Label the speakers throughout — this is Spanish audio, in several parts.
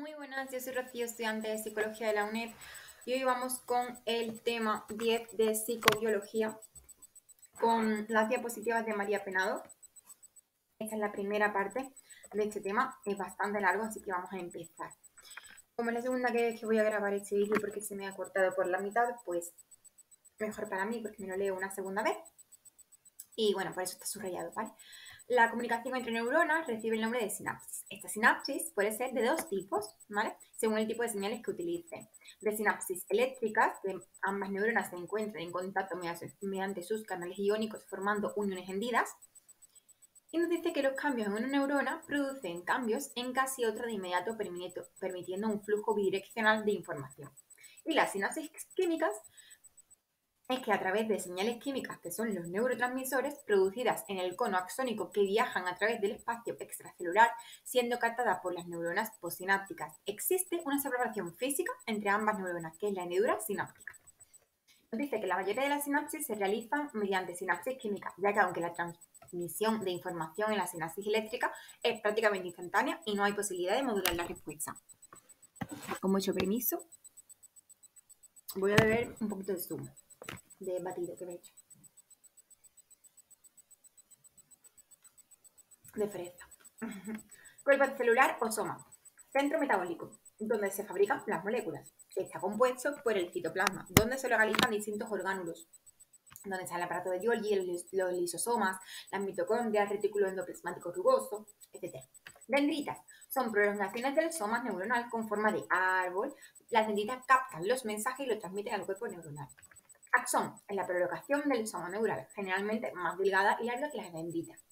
Speaker 1: Muy buenas, yo soy Rocío, estudiante de Psicología de la UNED y hoy vamos con el tema 10 de Psicobiología con las diapositivas de María Penado. Esta es la primera parte de este tema, es bastante largo, así que vamos a empezar. Como es la segunda vez que voy a grabar este vídeo porque se me ha cortado por la mitad, pues mejor para mí porque me lo leo una segunda vez. Y bueno, por eso está subrayado, ¿vale? La comunicación entre neuronas recibe el nombre de sinapsis. Esta sinapsis puede ser de dos tipos, ¿vale? Según el tipo de señales que utilicen. De sinapsis eléctricas, que ambas neuronas se encuentran en contacto mediante sus canales iónicos formando uniones hendidas. Y nos dice que los cambios en una neurona producen cambios en casi otra de inmediato, permitiendo un flujo bidireccional de información. Y las sinapsis químicas es que a través de señales químicas, que son los neurotransmisores, producidas en el cono axónico que viajan a través del espacio extracelular, siendo captadas por las neuronas postsinápticas, existe una separación física entre ambas neuronas, que es la hendidura sináptica. Nos dice que la mayoría de las sinapsis se realizan mediante sinapsis químicas, ya que aunque la transmisión de información en la sinapsis eléctrica es prácticamente instantánea y no hay posibilidad de modular la respuesta. Con mucho permiso, voy a beber un poquito de zumo de batido que me he hecho. De fresa. Cuerpo celular o soma. Centro metabólico, donde se fabrican las moléculas. Está compuesto por el citoplasma, donde se localizan distintos orgánulos, donde está el aparato de Golgi, los lisosomas, las mitocondrias, el retículo endoplasmático rugoso, etc. Dendritas son prolongaciones del soma neuronal con forma de árbol. Las dendritas captan los mensajes y los transmiten al cuerpo neuronal. Axón es la prolongación del soma neural, generalmente más delgada y larga que las dendritas.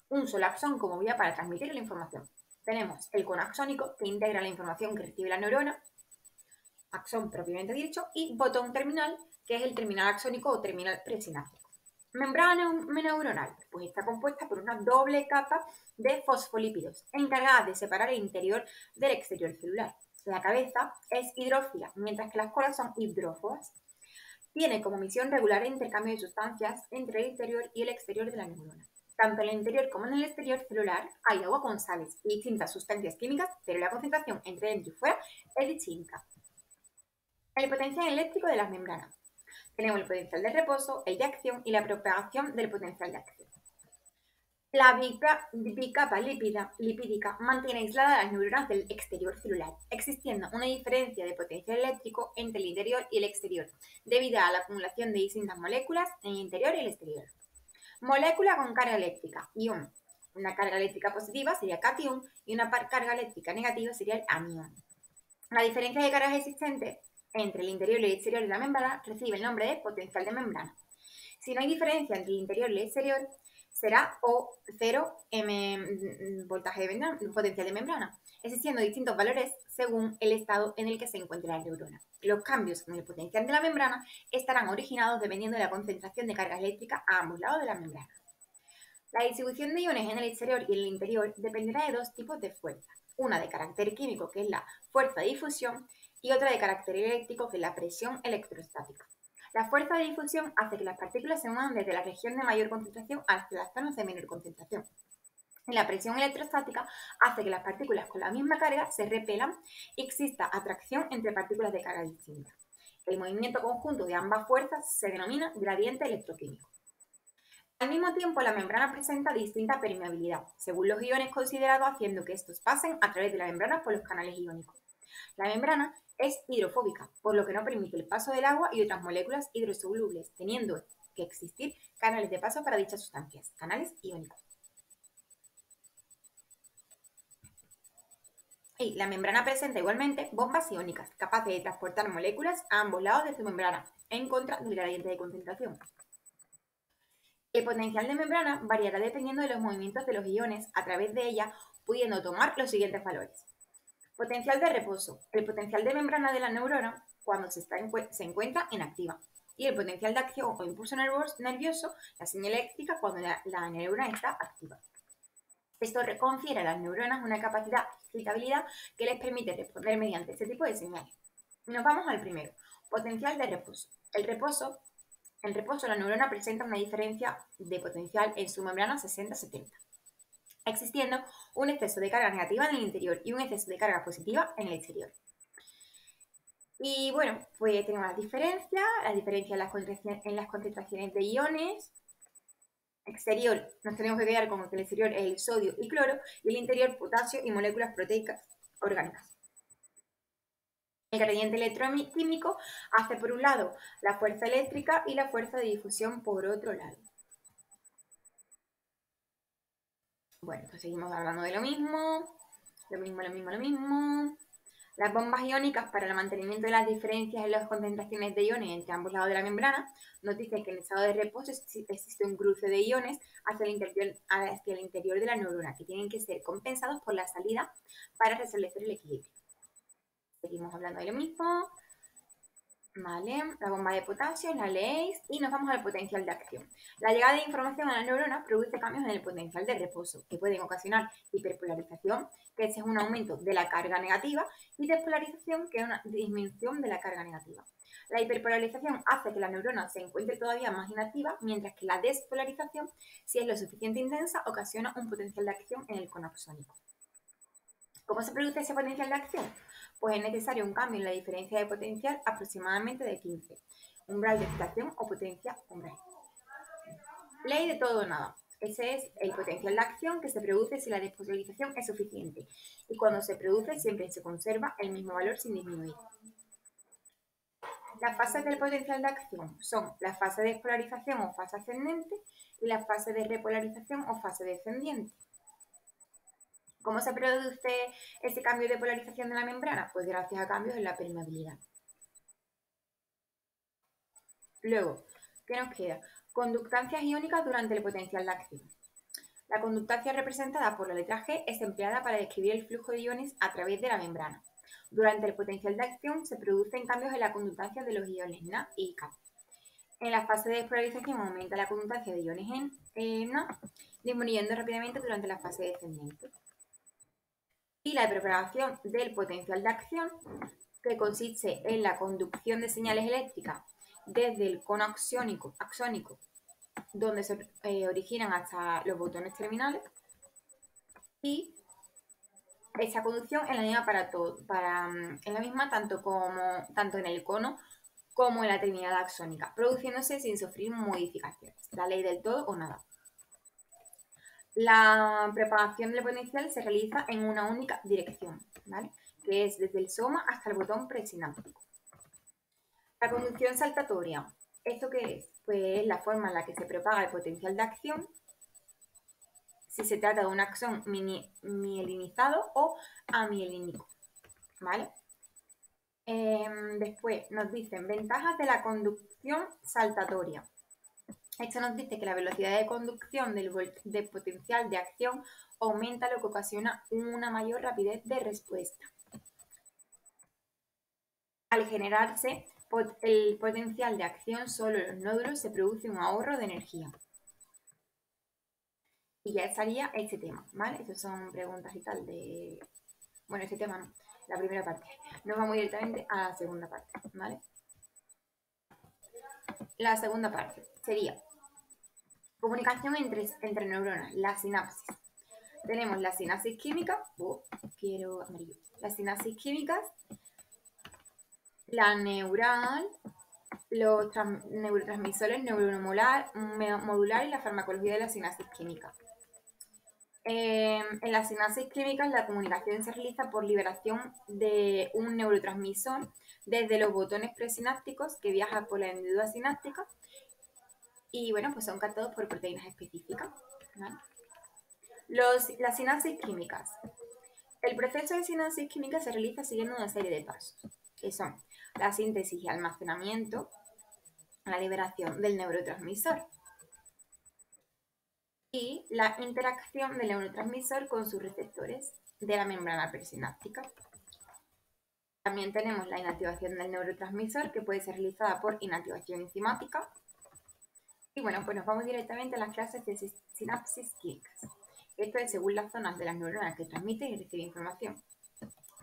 Speaker 1: Un solo axón como vía para transmitir la información. Tenemos el cono axónico, que integra la información que recibe la neurona, axón propiamente dicho, y botón terminal, que es el terminal axónico o terminal presináptico. Membrana neuronal, pues está compuesta por una doble capa de fosfolípidos, encargada de separar el interior del exterior celular. La cabeza es hidrófila, mientras que las colas son hidrófobas. Tiene como misión regular el intercambio de sustancias entre el interior y el exterior de la neurona. Tanto en el interior como en el exterior celular hay agua con sales y distintas sustancias químicas, pero la concentración entre dentro y fuera es distinta. El potencial eléctrico de las membranas. Tenemos el potencial de reposo, el de acción y la propagación del potencial de acción. La bicapa lipídica mantiene aisladas las neuronas del exterior celular, existiendo una diferencia de potencial eléctrico entre el interior y el exterior, debido a la acumulación de distintas moléculas en el interior y el exterior. Molécula con carga eléctrica, ion. Una carga eléctrica positiva sería catión y una carga eléctrica negativa sería el anión. La diferencia de cargas existentes entre el interior y el exterior de la membrana recibe el nombre de potencial de membrana. Si no hay diferencia entre el interior y el exterior, será O0 voltaje de membrana, potencial de membrana, existiendo distintos valores según el estado en el que se encuentra la neurona. Los cambios en el potencial de la membrana estarán originados dependiendo de la concentración de carga eléctrica a ambos lados de la membrana. La distribución de iones en el exterior y en el interior dependerá de dos tipos de fuerza. Una de carácter químico, que es la fuerza de difusión, y otra de carácter eléctrico, que es la presión electrostática. La fuerza de difusión hace que las partículas se muevan desde la región de mayor concentración hacia las zonas de menor concentración. Y la presión electrostática hace que las partículas con la misma carga se repelan y exista atracción entre partículas de carga distinta. El movimiento conjunto de ambas fuerzas se denomina gradiente electroquímico. Al mismo tiempo, la membrana presenta distinta permeabilidad, según los iones considerados, haciendo que estos pasen a través de la membrana por los canales iónicos. La membrana es hidrofóbica, por lo que no permite el paso del agua y otras moléculas hidrosolubles, teniendo que existir canales de paso para dichas sustancias, canales iónicos. Y la membrana presenta igualmente bombas iónicas, capaces de transportar moléculas a ambos lados de su membrana, en contra del gradiente de concentración. El potencial de membrana variará dependiendo de los movimientos de los iones a través de ella, pudiendo tomar los siguientes valores. Potencial de reposo. El potencial de membrana de la neurona cuando se encuentra inactiva. Y el potencial de acción o impulso nervioso, la señal eléctrica, cuando la neurona está activa. Esto confiere a las neuronas una capacidad de excitabilidad que les permite responder mediante este tipo de señales. Nos vamos al primero. Potencial de reposo. En reposo, la neurona presenta una diferencia de potencial en su membrana 60-70. existiendo un exceso de carga negativa en el interior y un exceso de carga positiva en el exterior. Y bueno, pues tenemos las diferencias en las concentraciones de iones. Exterior, nos tenemos que quedar con que el exterior es el sodio y cloro, y el interior potasio y moléculas proteicas orgánicas. El gradiente electroquímico hace por un lado la fuerza eléctrica y la fuerza de difusión por otro lado. Bueno, pues seguimos hablando de lo mismo. Las bombas iónicas para el mantenimiento de las diferencias en las concentraciones de iones entre ambos lados de la membrana nos dicen que en estado de reposo existe un cruce de iones hacia el interior de la neurona, que tienen que ser compensados por la salida para restablecer el equilibrio. Seguimos hablando de lo mismo. Vale, la bomba de potasio, la leéis y nos vamos al potencial de acción. La llegada de información a la neurona produce cambios en el potencial de reposo, que pueden ocasionar hiperpolarización, que es un aumento de la carga negativa, y despolarización, que es una disminución de la carga negativa. La hiperpolarización hace que la neurona se encuentre todavía más inactiva, mientras que la despolarización, si es lo suficiente intensa, ocasiona un potencial de acción en el cono axónico. ¿Cómo se produce ese potencial de acción? Pues es necesario un cambio en la diferencia de potencial aproximadamente de 15. Umbral de excitación o potencia umbral. Ley de todo o nada. Ese es el potencial de acción que se produce si la despolarización es suficiente. Y cuando se produce siempre se conserva el mismo valor sin disminuir. Las fases del potencial de acción son la fase de despolarización o fase ascendente y la fase de repolarización o fase descendiente. ¿Cómo se produce ese cambio de polarización de la membrana? Pues gracias a cambios en la permeabilidad. Luego, ¿qué nos queda? Conductancias iónicas durante el potencial de acción. La conductancia representada por la letra G es empleada para describir el flujo de iones a través de la membrana. Durante el potencial de acción se producen cambios en la conductancia de los iones Na y K. En la fase de despolarización aumenta la conductancia de iones en Na, disminuyendo rápidamente durante la fase descendente. Y la propagación del potencial de acción, que consiste en la conducción de señales eléctricas desde el cono axónico, donde se originan hasta los botones terminales, y esa conducción es la misma es la misma tanto en el cono como en la terminal axónica, produciéndose sin sufrir modificaciones. La ley del todo o nada. La propagación del potencial se realiza en una única dirección, ¿vale? Que es desde el soma hasta el botón presináptico. La conducción saltatoria. ¿Esto qué es? Pues es la forma en la que se propaga el potencial de acción si se trata de un axón mielinizado o amielínico, ¿vale? Después nos dicen ventajas de la conducción saltatoria. Esto nos dice que la velocidad de conducción del potencial de acción aumenta, lo que ocasiona una mayor rapidez de respuesta. Al generarse el potencial de acción solo en los nódulos, se produce un ahorro de energía. Y ya estaría este tema, ¿vale? Estas son preguntas y tal de... Bueno, este tema no, la primera parte. Nos vamos directamente a la segunda parte, ¿vale? La segunda parte sería comunicación entre neuronas, la sinapsis. Tenemos la sinapsis química, quiero amarillo, las sinapsis químicas, la neural, los neurotransmisores neuromodular y la farmacología de la sinapsis química. En las sinapsis químicas la comunicación se realiza por liberación de un neurotransmisor desde los botones presinápticos que viaja por la hendidura sináptica y bueno, pues son captados por proteínas específicas, ¿vale? Las sinapsis químicas. El proceso de sinapsis química se realiza siguiendo una serie de pasos, que son la síntesis y almacenamiento, la liberación del neurotransmisor y la interacción del neurotransmisor con sus receptores de la membrana presináptica. También tenemos la inactivación del neurotransmisor, que puede ser realizada por inactivación enzimática. Y bueno, pues nos vamos directamente a las clases de sinapsis químicas. Esto es según las zonas de las neuronas que transmiten y reciben información.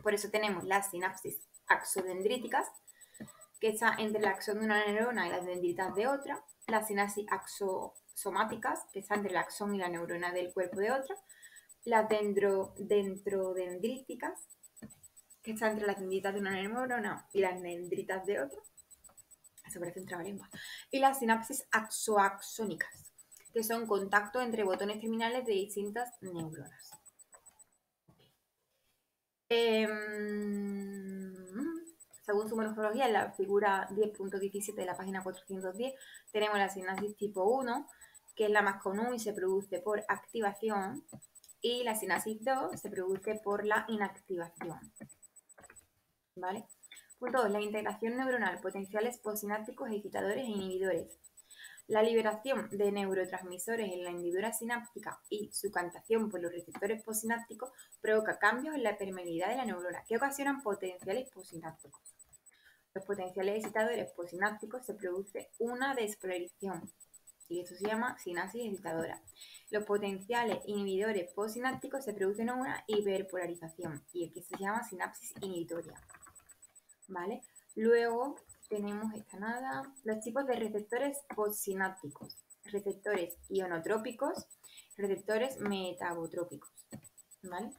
Speaker 1: Por eso tenemos las sinapsis axodendríticas, que está entre el axón de una neurona y las dendritas de otra. Las sinapsis axosomáticas, que está entre el axón y la neurona del cuerpo de otra. las dendrodendríticas, que están entre las dendritas de una neurona y las dendritas de otra. Eso parece un trabalengua. Y las sinapsis axoaxónicas, que son contactos entre botones terminales de distintas neuronas. Según su morfología, en la figura 10.17 de la página 410, tenemos la sinapsis tipo 1, que es la más común y se produce por activación, y la sinapsis 2 se produce por la inactivación. ¿Vale? Punto 2. La integración neuronal, potenciales postsinápticos, excitadores e inhibidores. La liberación de neurotransmisores en la hendidura sináptica y su captación por los receptores postsinápticos provoca cambios en la permeabilidad de la neurona que ocasionan potenciales postsinápticos. Los potenciales excitadores postsinápticos se produce una despolarización y esto se llama sinapsis excitadora. Los potenciales inhibidores postsinápticos se producen una hiperpolarización y que se llama sinapsis inhibitoria. ¿Vale? Luego tenemos los tipos de receptores postsinápticos, receptores ionotrópicos, receptores metabotrópicos, ¿vale?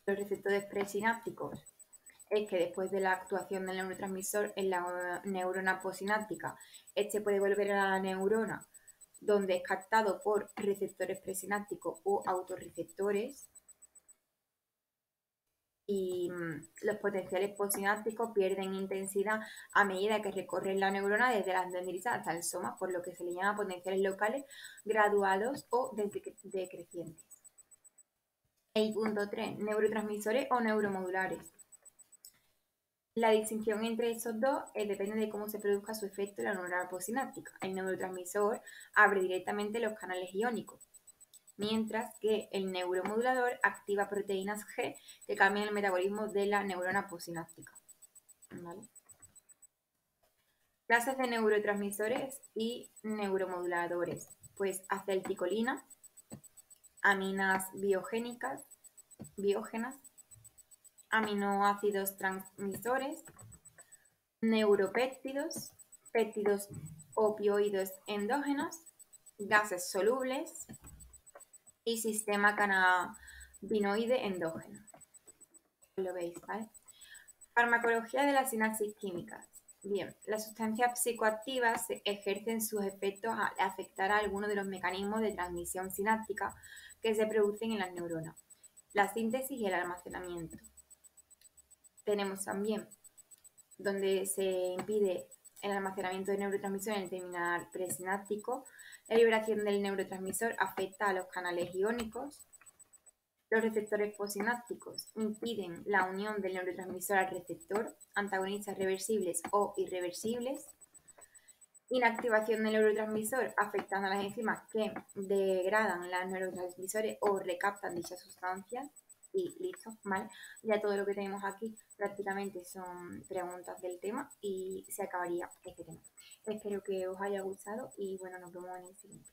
Speaker 1: Los receptores presinápticos es que después de la actuación del neurotransmisor en la neurona postsináptica, este puede volver a la neurona donde es captado por receptores presinápticos o autorreceptores. Y los potenciales postsinápticos pierden intensidad a medida que recorren la neurona desde las dendritas hasta el soma, por lo que se le llama potenciales locales graduados o decrecientes. 6.3. Neurotransmisores o neuromodulares. La distinción entre estos dos depende de cómo se produzca su efecto en la neurona postsináptica. El neurotransmisor abre directamente los canales iónicos, mientras que el neuromodulador activa proteínas G que cambian el metabolismo de la neurona postsináptica. ¿Vale? Clases de neurotransmisores y neuromoduladores. Pues acetilcolina, aminas biógenas, aminoácidos transmisores, neuropéptidos, péptidos opioides endógenos, gases solubles y sistema cannabinoide endógeno. Lo veis, ¿vale? Farmacología de las sinapsis químicas. Bien, las sustancias psicoactivas ejercen sus efectos al afectar a algunos de los mecanismos de transmisión sináptica que se producen en las neuronas, la síntesis y el almacenamiento. Tenemos también donde se impide el almacenamiento de neurotransmisores en el terminal presináptico. La liberación del neurotransmisor afecta a los canales iónicos. Los receptores postsinápticos impiden la unión del neurotransmisor al receptor, antagonistas reversibles o irreversibles. Inactivación del neurotransmisor afectando a las enzimas que degradan los neurotransmisores o recaptan dichas sustancias. Y listo, ¿vale? Ya todo lo que tenemos aquí prácticamente son preguntas del tema y se acabaría este tema. Espero que os haya gustado y bueno, nos vemos en el siguiente.